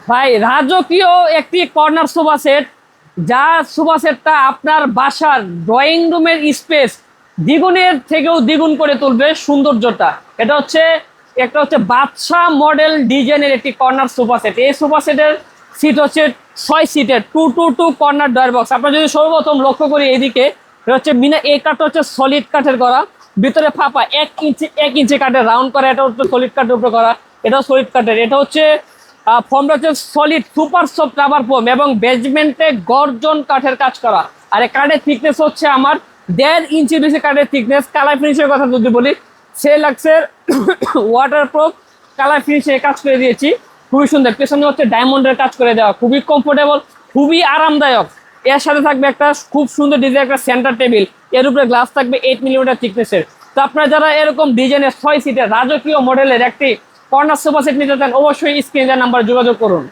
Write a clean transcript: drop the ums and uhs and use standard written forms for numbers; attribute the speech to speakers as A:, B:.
A: ভাই রাজকীয় একটি কর্নার সোফা সেট, যা সোফা সেটটা আপনার বাসার ড্রয়িং রুমের স্পেস দ্বিগুণের থেকেও দ্বিগুণ করে তুলবে সৌন্দর্যটা। এটা হচ্ছে একটা হচ্ছে বাদশা মডেল ডিজাইনের একটি কর্নার সোফা সেট। এই সোফা সেটের সিট হচ্ছে 6 সিটের, 2 কর্নার ডয়ার বক্স। আপনার যদি সর্বপ্রথম লক্ষ্য করি এইদিকে, এটা হচ্ছে মিনা, এই কাঠটা হচ্ছে সলিড কাঠের করা, ভিতরে ফাঁপা 1 ইঞ্চি কাঠের রাউন্ড করা, এটা হচ্ছে সলিড কাঠের উপরে করা, এটাও সলিড কাঠের। এটা হচ্ছে ফোমটা হচ্ছে solid super soft rubber foam এবং বেজমেন্টে গর্জন কাঠের কাজ করা। আর এই কাঠের থিকনেস হচ্ছে আমার 1.5 ইঞ্চি বেশি কাঠের থিকনেস। কালার ফিনিশের কথা যদি বলি, সে লাগছে ওয়াটারপ্রুফ কালার ফিনিশে কাজ করে দিয়েছি, খুবই সুন্দর। পেছনে হচ্ছে ডায়মন্ডের কাজ করে দেওয়া, খুবই কমফোর্টেবল, খুবই আরামদায়ক। এর সাথে থাকবে একটা খুব সুন্দর ডিজাইন একটা সেন্টার টেবিল, এর উপরে গ্লাস থাকবে 8 মিলিমিটার থিকনেসের। তো আপনারা যারা এরকম ডিজাইনের 6 সিটের রাজকীয় মডেলের একটি কর্নার সোফা সেট নিতে চান, অবশ্যই স্ক্রিনে দেওয়া নাম্বারে যোগাযোগ করুন।